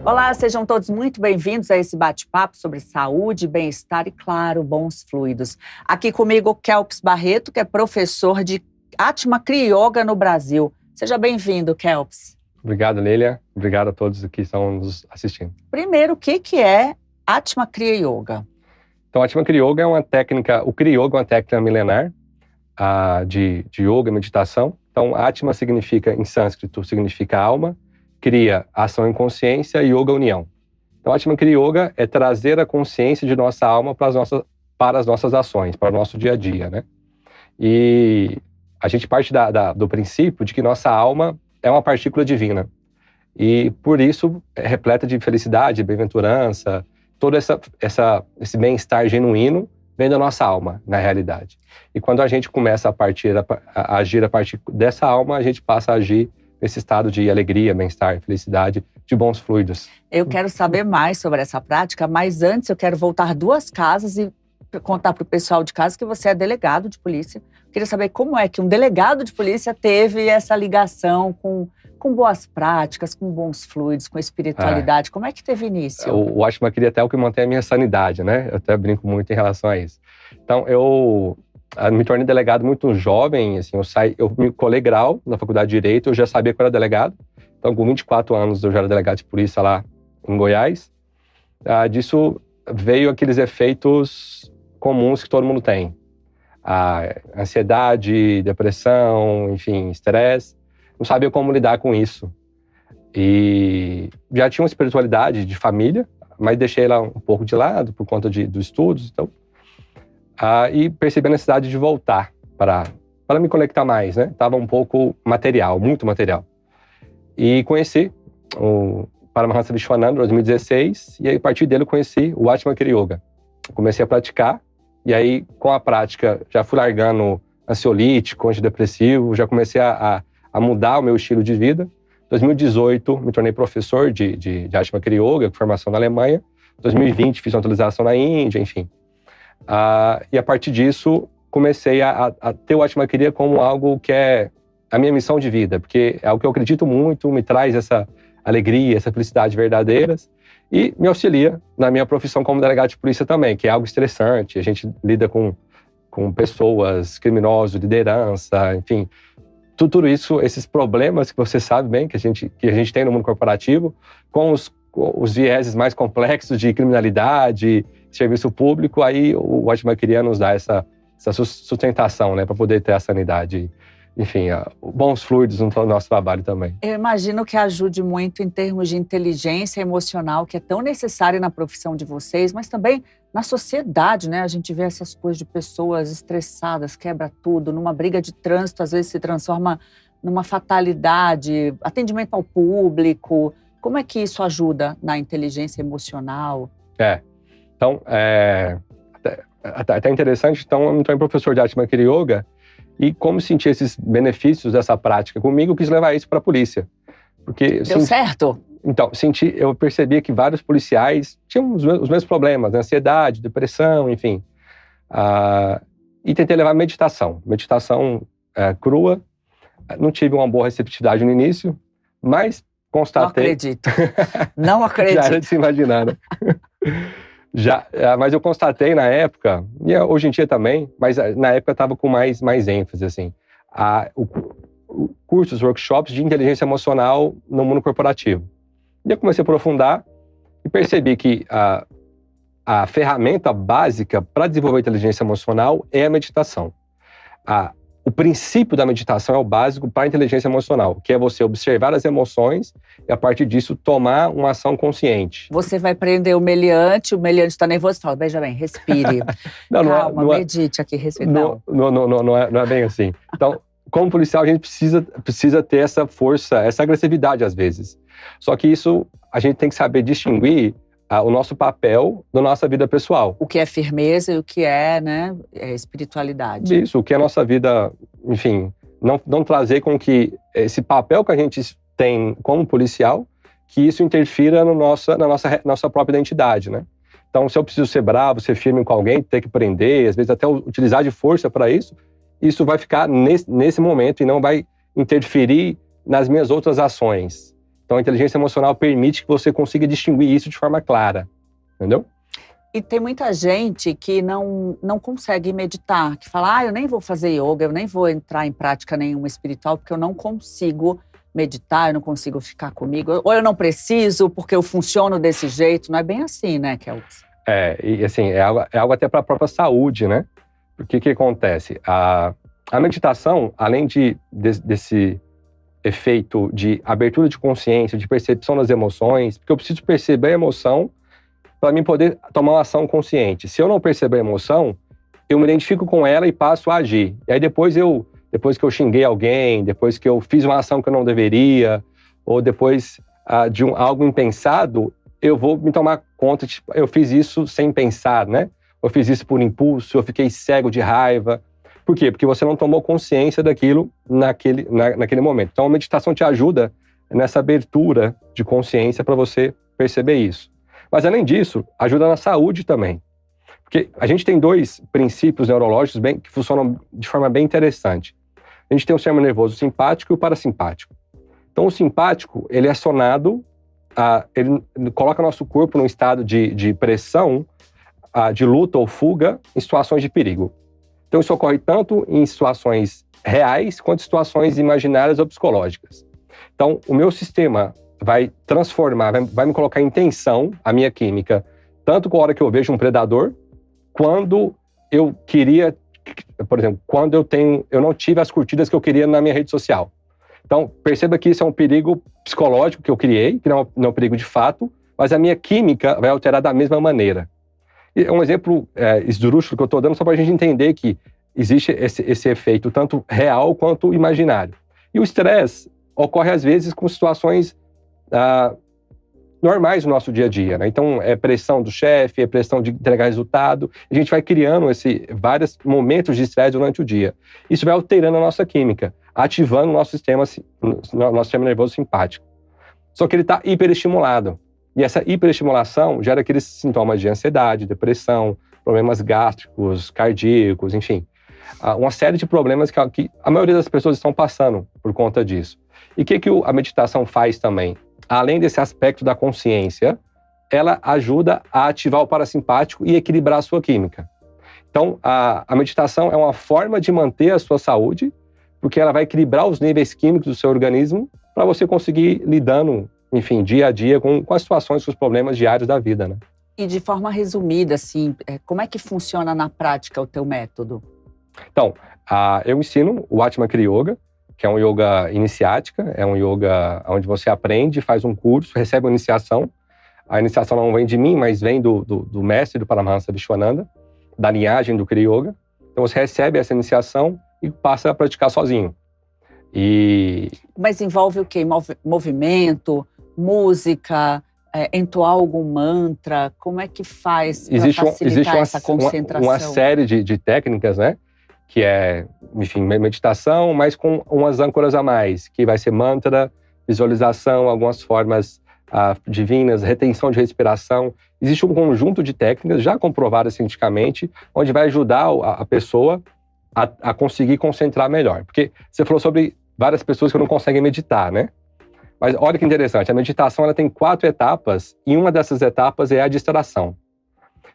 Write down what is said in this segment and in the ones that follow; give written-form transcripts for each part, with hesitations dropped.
Olá, sejam todos muito bem-vindos a esse bate-papo sobre saúde, bem-estar e, claro, bons fluidos. Aqui comigo, Kelps Barreto, que é professor de Atma Kriya Yoga no Brasil. Seja bem-vindo, Kelps. Obrigado, Lélia. Obrigado a todos que estão nos assistindo. Primeiro, o que é Atma Kriya Yoga? Então, Atma Kriya Yoga é uma técnica, o Kriya Yoga é uma técnica milenar de yoga e meditação. Então, Atma significa, em sânscrito, significa alma, Kriya, ação em consciência, e Yoga, união. Então, Atma Kriya Yoga é trazer a consciência de nossa alma para as nossas ações, para o nosso dia a dia, né? E a gente parte do princípio de que nossa alma é uma partícula divina. E, por isso, é repleta de felicidade, bem-aventurança, todo esse bem-estar genuíno vem da nossa alma, na realidade. E quando a gente começa a agir a partir dessa alma, a gente passa a agir nesse estado de alegria, bem-estar, felicidade, de bons fluidos. Eu quero saber mais sobre essa prática, mas antes eu quero voltar 2 casas e contar para o pessoal de casa que você é delegado de polícia. Eu queria saber como é que um delegado de polícia teve essa ligação com boas práticas, com bons fluidos, com espiritualidade. Como é que teve início? O Atma Kriya até é o que mantém a minha sanidade, né? Eu até brinco muito em relação a isso. Então, eu me tornei delegado muito jovem, assim, eu me colei grau na faculdade de Direito, eu já sabia que eu era delegado. Então, com 24 anos, eu já era delegado de polícia lá em Goiás. Disso veio aqueles efeitos comuns que todo mundo tem. Ansiedade, depressão, enfim, estresse. Não sabia como lidar com isso. E já tinha uma espiritualidade de família, mas deixei ela um pouco de lado por conta dos estudos. Então, e percebi a necessidade de voltar para me conectar mais, né? Estava um pouco material, muito material. E conheci o Paramahansa Vishwananda em 2016, e aí, a partir dele eu conheci o Atma Kriya Yoga. Comecei a praticar, e aí com a prática já fui largando ansiolítico, antidepressivo, já comecei a mudar o meu estilo de vida. Em 2018 me tornei professor de Atma Kriya Yoga, com formação na Alemanha. Em 2020 fiz uma atualização na Índia, enfim. E a partir disso comecei a ter o Atma Kriya como algo que é a minha missão de vida, porque é algo que eu acredito muito, me traz essa alegria, essa felicidade verdadeiras e me auxilia na minha profissão como delegado de polícia também, que é algo estressante. A gente lida com pessoas, criminosos, liderança, enfim, tudo isso, esses problemas que você sabe bem que a gente tem no mundo corporativo, com os vieses mais complexos de criminalidade, serviço público, aí o Atma Kriya nos dá essa sustentação, né, para poder ter a sanidade. Enfim, bons fluidos no nosso trabalho também. Eu imagino que ajude muito em termos de inteligência emocional, que é tão necessária na profissão de vocês, mas também na sociedade, né? A gente vê essas coisas de pessoas estressadas, quebra tudo, numa briga de trânsito, às vezes se transforma numa fatalidade, atendimento ao público. Como é que isso ajuda na inteligência emocional? Então, até interessante, então, eu me tornei professor de Atma Kriya Yoga, e como senti esses benefícios dessa prática comigo, eu quis levar isso para a polícia. Porque, Deu certo? Então, eu percebia que vários policiais tinham os mesmos problemas, né? Ansiedade, depressão, enfim. E tentei levar meditação crua. Não tive uma boa receptividade no início, mas constatei... Não acredito. Já era de se imaginar, né? Mas eu constatei na época, e hoje em dia também, mas na época estava com mais ênfase, assim, cursos, workshops de inteligência emocional no mundo corporativo. E eu comecei a aprofundar e percebi que a ferramenta básica para desenvolver inteligência emocional é a meditação. O princípio da meditação é o básico para a inteligência emocional, que é você observar as emoções e, a partir disso, tomar uma ação consciente. Você vai prender o meliante está nervoso e fala, veja bem, respire. Calma, medite aqui, respire. Não é bem assim. Então, como policial, a gente precisa ter essa força, essa agressividade às vezes. Só que isso, a gente tem que saber distinguir o nosso papel na nossa vida pessoal. O que é firmeza e o que é, né, espiritualidade. Isso, o que é a nossa vida, enfim, não trazer com que esse papel que a gente tem como policial, que isso interfira na nossa própria identidade, né? Então, se eu preciso ser bravo, ser firme com alguém, ter que prender, às vezes até utilizar de força para isso vai ficar nesse momento e não vai interferir nas minhas outras ações. Então, a inteligência emocional permite que você consiga distinguir isso de forma clara, entendeu? E tem muita gente que não consegue meditar, que fala, eu nem vou fazer yoga, eu nem vou entrar em prática nenhuma espiritual, porque eu não consigo meditar, eu não consigo ficar comigo, ou eu não preciso, porque eu funciono desse jeito. Não é bem assim, né, Kelps? E assim, é algo até para a própria saúde, né? Porque o que acontece? A meditação, além desse efeito de abertura de consciência, de percepção das emoções, porque eu preciso perceber a emoção para mim poder tomar uma ação consciente. Se eu não perceber a emoção, eu me identifico com ela e passo a agir. E aí depois que eu xinguei alguém, depois que eu fiz uma ação que eu não deveria, ou depois de algo impensado, eu vou me tomar conta, tipo, eu fiz isso sem pensar, né? Eu fiz isso por impulso, eu fiquei cego de raiva. Por quê? Porque você não tomou consciência daquilo naquele momento. Então, a meditação te ajuda nessa abertura de consciência para você perceber isso. Mas, além disso, ajuda na saúde também. Porque a gente tem 2 princípios neurológicos que funcionam de forma bem interessante. A gente tem o sistema nervoso simpático e o parasimpático. Então, o simpático, ele é acionado, ele coloca nosso corpo num estado de pressão, de luta ou fuga em situações de perigo. Então, isso ocorre tanto em situações reais quanto em situações imaginárias ou psicológicas. Então, o meu sistema vai transformar, vai me colocar em tensão, a minha química, tanto com a hora que eu vejo um predador, quando eu queria, por exemplo, quando eu não tive as curtidas que eu queria na minha rede social. Então, perceba que isso é um perigo psicológico que eu criei, que não é um perigo de fato, mas a minha química vai alterar da mesma maneira. E é um exemplo esdrúxulo que eu estou dando só para a gente entender que existe esse efeito tanto real quanto imaginário. E o estresse ocorre às vezes com situações normais no nosso dia a dia, né? Então, é pressão do chefe, é pressão de entregar resultado. A gente vai criando vários momentos de estresse durante o dia. Isso vai alterando a nossa química, ativando o nosso sistema nervoso simpático. Só que ele está hiperestimulado. E essa hiperestimulação gera aqueles sintomas de ansiedade, depressão, problemas gástricos, cardíacos, enfim. Uma série de problemas que a maioria das pessoas estão passando por conta disso. E o que a meditação faz também? Além desse aspecto da consciência, ela ajuda a ativar o parasimpático e equilibrar a sua química. Então, a meditação é uma forma de manter a sua saúde, porque ela vai equilibrar os níveis químicos do seu organismo para você conseguir lidando, enfim, dia a dia com as situações, com os problemas diários da vida, né? E de forma resumida, assim, como é que funciona na prática o teu método? Então, eu ensino o Atma Kriya Yoga, que é um yoga iniciática, é um yoga onde você aprende, faz um curso, recebe uma iniciação. A iniciação não vem de mim, mas vem do mestre do Paramahansa Vishwananda, da linhagem do Kriya Yoga. Então você recebe essa iniciação e passa a praticar sozinho. Mas envolve o quê? Movimento, música, entoar algum mantra? Como é que faz para facilitar essa concentração? Uma série de técnicas, né? Que é, enfim, meditação, mas com umas âncoras a mais, que vai ser mantra, visualização, algumas formas divinas, retenção de respiração. Existe um conjunto de técnicas já comprovadas cientificamente, onde vai ajudar a pessoa a conseguir concentrar melhor. Porque você falou sobre várias pessoas que não conseguem meditar, né? Mas olha que interessante, a meditação ela tem 4 etapas, e uma dessas etapas é a distração.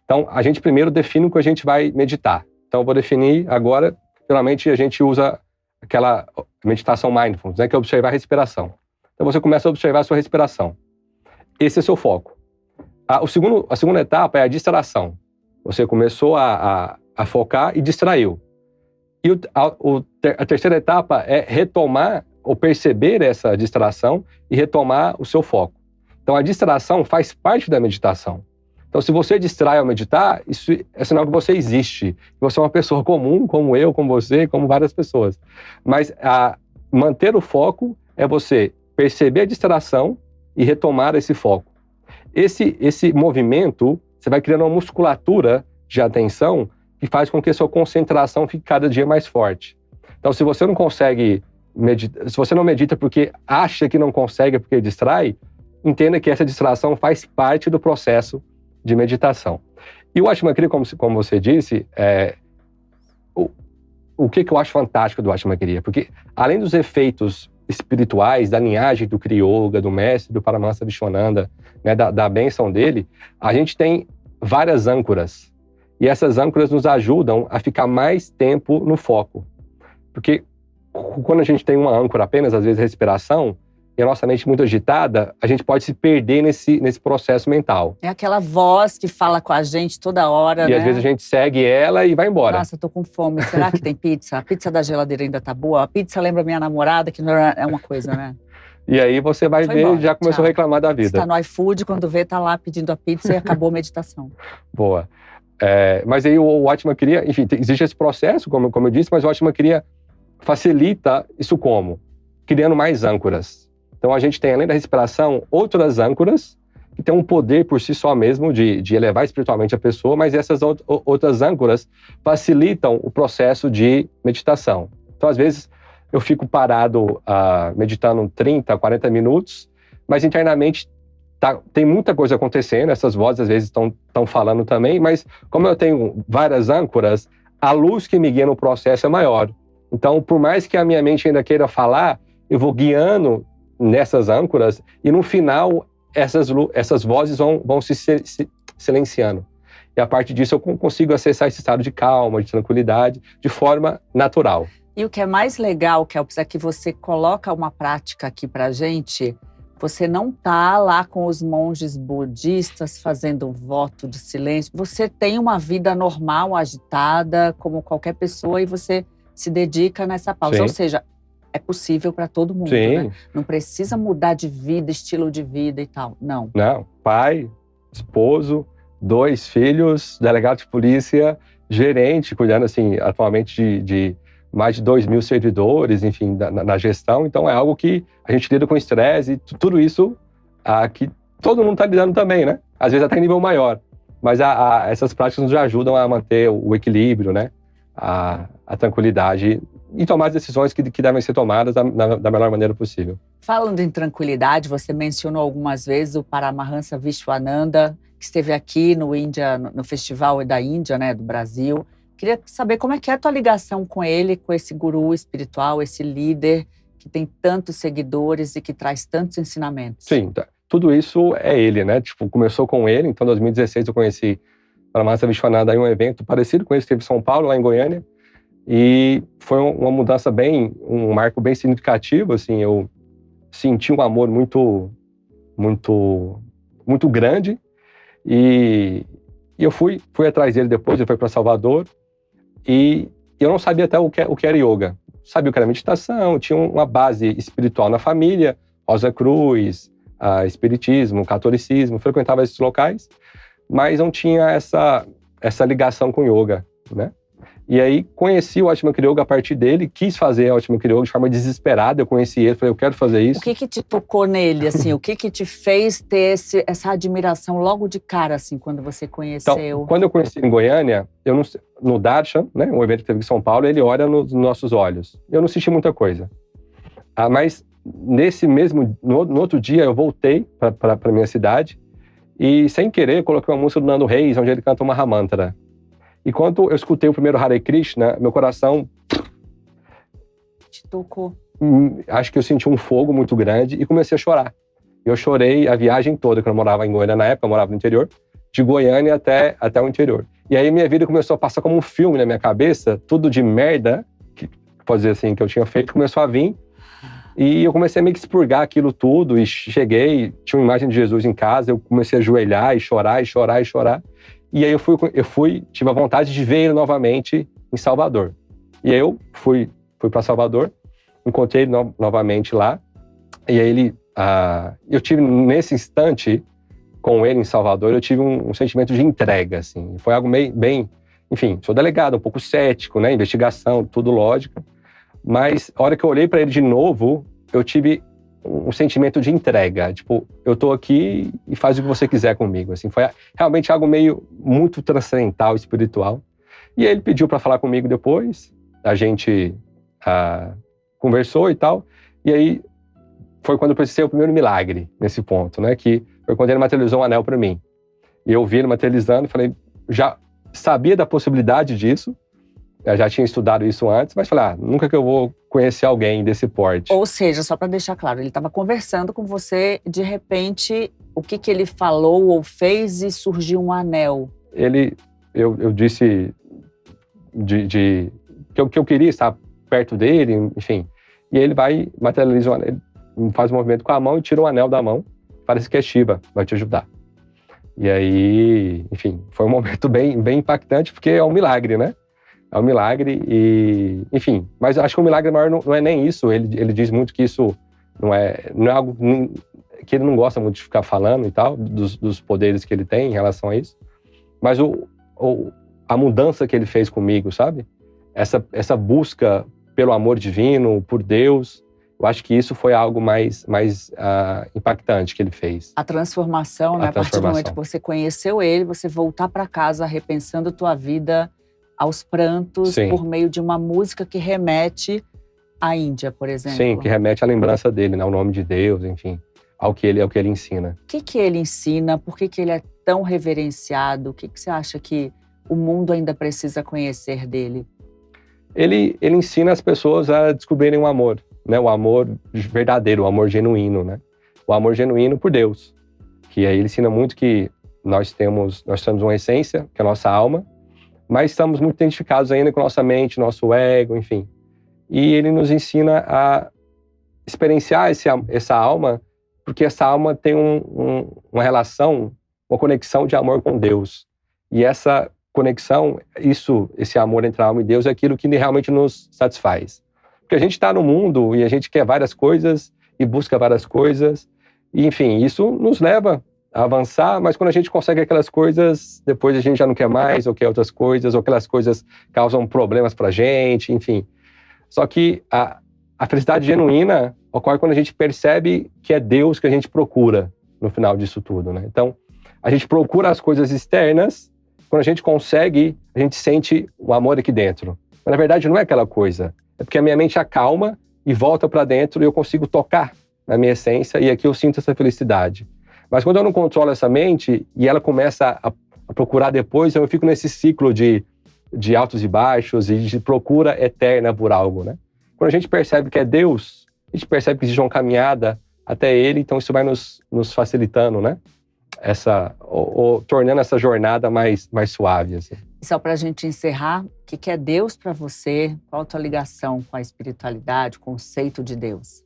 Então, a gente primeiro define o que a gente vai meditar. Então, eu vou definir agora, geralmente a gente usa aquela meditação mindfulness, né, que é observar a respiração. Então, você começa a observar a sua respiração. Esse é o seu foco. A segunda etapa é a distração. Você começou a focar e distraiu. E a terceira etapa é retomar ou perceber essa distração e retomar o seu foco. Então, a distração faz parte da meditação. Então, se você distrai ao meditar, isso é sinal que você existe. Você é uma pessoa comum, como eu, como você, como várias pessoas. Mas manter o foco é você perceber a distração e retomar esse foco. Esse movimento, você vai criando uma musculatura de atenção que faz com que a sua concentração fique cada dia mais forte. Então, se você não consegue meditar, se você não medita porque acha que não consegue porque distrai, entenda que essa distração faz parte do processo de meditação. E o Atma Kriya, como você disse, o que eu acho fantástico do Atma Kriya? Porque além dos efeitos espirituais, da linhagem do Kriya Yoga, do mestre, do Paramahansa Vishwananda, né, da bênção dele, a gente tem várias âncoras. E essas âncoras nos ajudam a ficar mais tempo no foco. Porque quando a gente tem uma âncora apenas, às vezes a respiração, e a nossa mente muito agitada, a gente pode se perder nesse processo mental. É aquela voz que fala com a gente toda hora, E às vezes a gente segue ela e vai embora. Nossa, eu tô com fome. Será que tem pizza? A pizza da geladeira ainda tá boa? A pizza lembra minha namorada, que não é uma coisa, né? E aí você vai ver, embora, já começou tchau. a reclamar da vida. Você tá no iFood, quando vê, tá lá pedindo a pizza e acabou a meditação. Boa. Mas aí o Atma Kriya, enfim, existe esse processo, como eu disse, mas o Atma Kriya facilita isso como? Criando mais âncoras. Então a gente tem, além da respiração, outras âncoras que têm um poder por si só mesmo de elevar espiritualmente a pessoa, mas essas outras âncoras facilitam o processo de meditação. Então, às vezes, eu fico parado meditando 30, 40 minutos, mas internamente tem muita coisa acontecendo, essas vozes às vezes estão falando também, mas como eu tenho várias âncoras, a luz que me guia no processo é maior. Então, por mais que a minha mente ainda queira falar, eu vou guiando nessas âncoras e no final essas vozes vão se silenciando. E a partir disso eu consigo acessar esse estado de calma, de tranquilidade, de forma natural. E o que é mais legal, Kelps, é que você coloca uma prática aqui pra gente. Você não tá lá com os monges budistas fazendo um voto de silêncio. Você tem uma vida normal, agitada, como qualquer pessoa, e você se dedica nessa pausa. Sim. Ou seja, é possível para todo mundo, Sim. né? Não precisa mudar de vida, estilo de vida e tal. Não. Não. Pai, esposo, 2 filhos, delegado de polícia, gerente, cuidando assim, atualmente de mais de 2.000 servidores, enfim, na gestão. Então é algo que a gente lida com estresse e tudo isso que todo mundo está lidando também, né? Às vezes até em nível maior. Mas essas práticas nos ajudam a manter o equilíbrio, né? A tranquilidade e tomar as decisões que devem ser tomadas da melhor maneira possível. Falando em tranquilidade, você mencionou algumas vezes o Paramahansa Vishwananda, que esteve aqui no Festival da Índia, né, do Brasil. Queria saber como é que é a tua ligação com ele, com esse guru espiritual, esse líder que tem tantos seguidores e que traz tantos ensinamentos. Sim, tudo isso é ele, né? Tipo, começou com ele, então em 2016 eu conheci Paramahansa Vishwananda em um evento parecido com esse que teve em São Paulo, lá em Goiânia. E foi uma mudança um marco bem significativo, assim, eu senti um amor muito, muito, muito grande e eu fui atrás dele depois, ele foi para Salvador e eu não sabia até o que era yoga. Sabia o que era meditação, tinha uma base espiritual na família, Rosa Cruz, espiritismo, catolicismo, frequentava esses locais, mas não tinha essa ligação com yoga, né? E aí conheci o Atma Kriya Yoga a partir dele, quis fazer o Atma Kriya Yoga de forma desesperada, eu conheci ele, falei, eu quero fazer isso. O que te tocou nele, assim? O que te fez ter essa admiração logo de cara, assim, quando você conheceu? Então, quando eu conheci em Goiânia, no Darshan, né, um evento que teve em São Paulo, ele olha nos nossos olhos. Eu não senti muita coisa. Mas no outro dia, eu voltei para minha cidade e, sem querer, coloquei uma música do Nando Reis, onde ele canta uma Mahamantra. E quando eu escutei o primeiro Hare Krishna, meu coração... Te tocou. Acho que eu senti um fogo muito grande e comecei a chorar. Eu chorei a viagem toda, que eu morava em Goiânia na época, eu morava no interior, de Goiânia até o interior. E aí minha vida começou a passar como um filme na minha cabeça, tudo de merda, pode dizer assim, que eu tinha feito, começou a vir. E eu comecei a meio que expurgar aquilo tudo e cheguei, tinha uma imagem de Jesus em casa, eu comecei a ajoelhar e chorar, e chorar, e chorar. E aí tive a vontade de ver ele novamente em Salvador. E aí eu fui para Salvador, encontrei ele novamente lá. E aí eu tive nesse instante com ele em Salvador, eu tive um sentimento de entrega, assim. Foi algo bem, enfim, sou delegado, um pouco cético, né, investigação, tudo lógico. Mas a hora que eu olhei para ele de novo, eu tive um sentimento de entrega, tipo, eu tô aqui e faz o que você quiser comigo, assim, foi realmente algo muito transcendental, espiritual. E ele pediu para falar comigo depois, a gente conversou e tal, e aí foi quando eu precisei o primeiro milagre nesse ponto, né, que foi quando ele materializou um anel para mim. E eu vi ele materializando, falei, já sabia da possibilidade disso, eu já tinha estudado isso antes, mas falei, nunca que eu vou conhecer alguém desse porte. Ou seja, só para deixar claro, ele estava conversando com você, de repente, o que ele falou ou fez e surgiu um anel. Eu disse que eu queria estar perto dele, enfim. E ele vai, materializa o anel, ele faz um movimento com a mão e tira o anel da mão. Parece que é Shiva, vai te ajudar. E aí, enfim, foi um momento bem impactante, porque é um milagre, né? É um milagre e, enfim, mas acho que o milagre maior não é nem isso. Ele diz muito que isso não é algo que ele não gosta muito de ficar falando e tal, dos poderes que ele tem em relação a isso. Mas a mudança que ele fez comigo, sabe? Essa busca pelo amor divino, por Deus, eu acho que isso foi algo mais impactante que ele fez. A transformação, né? A partir do momento que você conheceu ele, você voltar para casa repensando tua vida aos prantos. Sim. Por meio de uma música que remete à Índia, por exemplo. Sim, que remete à lembrança dele, né? Ao nome de Deus, enfim, ao que ele ensina. O que ele ensina? Por que ele é tão reverenciado? O que você acha que o mundo ainda precisa conhecer dele? Ele ensina as pessoas a descobrirem o amor, né? O amor verdadeiro, o amor genuíno, né? O amor genuíno por Deus. Que aí ele ensina muito que nós temos uma essência, que é a nossa alma, mas estamos muito identificados ainda com a nossa mente, nosso ego, enfim. E ele nos ensina a experienciar essa alma, porque essa alma tem uma relação, uma conexão de amor com Deus. E essa conexão, esse amor entre a alma e Deus é aquilo que realmente nos satisfaz. Porque a gente está no mundo e a gente quer várias coisas e busca várias coisas. E, enfim, isso nos leva a avançar, mas quando a gente consegue aquelas coisas, depois a gente já não quer mais, ou quer outras coisas, ou aquelas coisas causam problemas pra gente, enfim. Só que a felicidade genuína ocorre quando a gente percebe que é Deus que a gente procura no final disso tudo, né? Então, a gente procura as coisas externas, quando a gente consegue, a gente sente o amor aqui dentro. Mas, na verdade, não é aquela coisa. É porque a minha mente acalma e volta para dentro e eu consigo tocar na minha essência e aqui eu sinto essa felicidade. Mas quando eu não controlo essa mente e ela começa a procurar depois, eu fico nesse ciclo de altos e baixos e de procura eterna por algo, né? Quando a gente percebe que é Deus, a gente percebe que existe uma caminhada até Ele, então isso vai nos facilitando, né? Tornando essa jornada mais suave, assim. Só para a gente encerrar, o que é Deus para você? Qual a tua ligação com a espiritualidade, o conceito de Deus?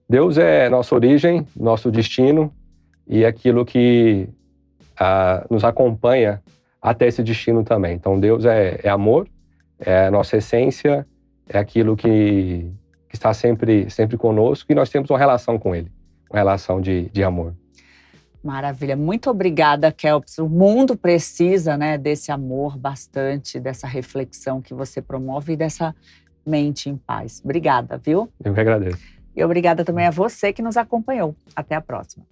Deus é nossa origem, nosso destino e aquilo que nos acompanha até esse destino também. Então Deus é amor, é a nossa essência, é aquilo que está sempre conosco e nós temos uma relação com Ele, uma relação de amor. Maravilha. Muito obrigada, Kelps. O mundo precisa, né, desse amor bastante, dessa reflexão que você promove e dessa mente em paz. Obrigada, viu? Eu que agradeço. E obrigada também a você que nos acompanhou. Até a próxima.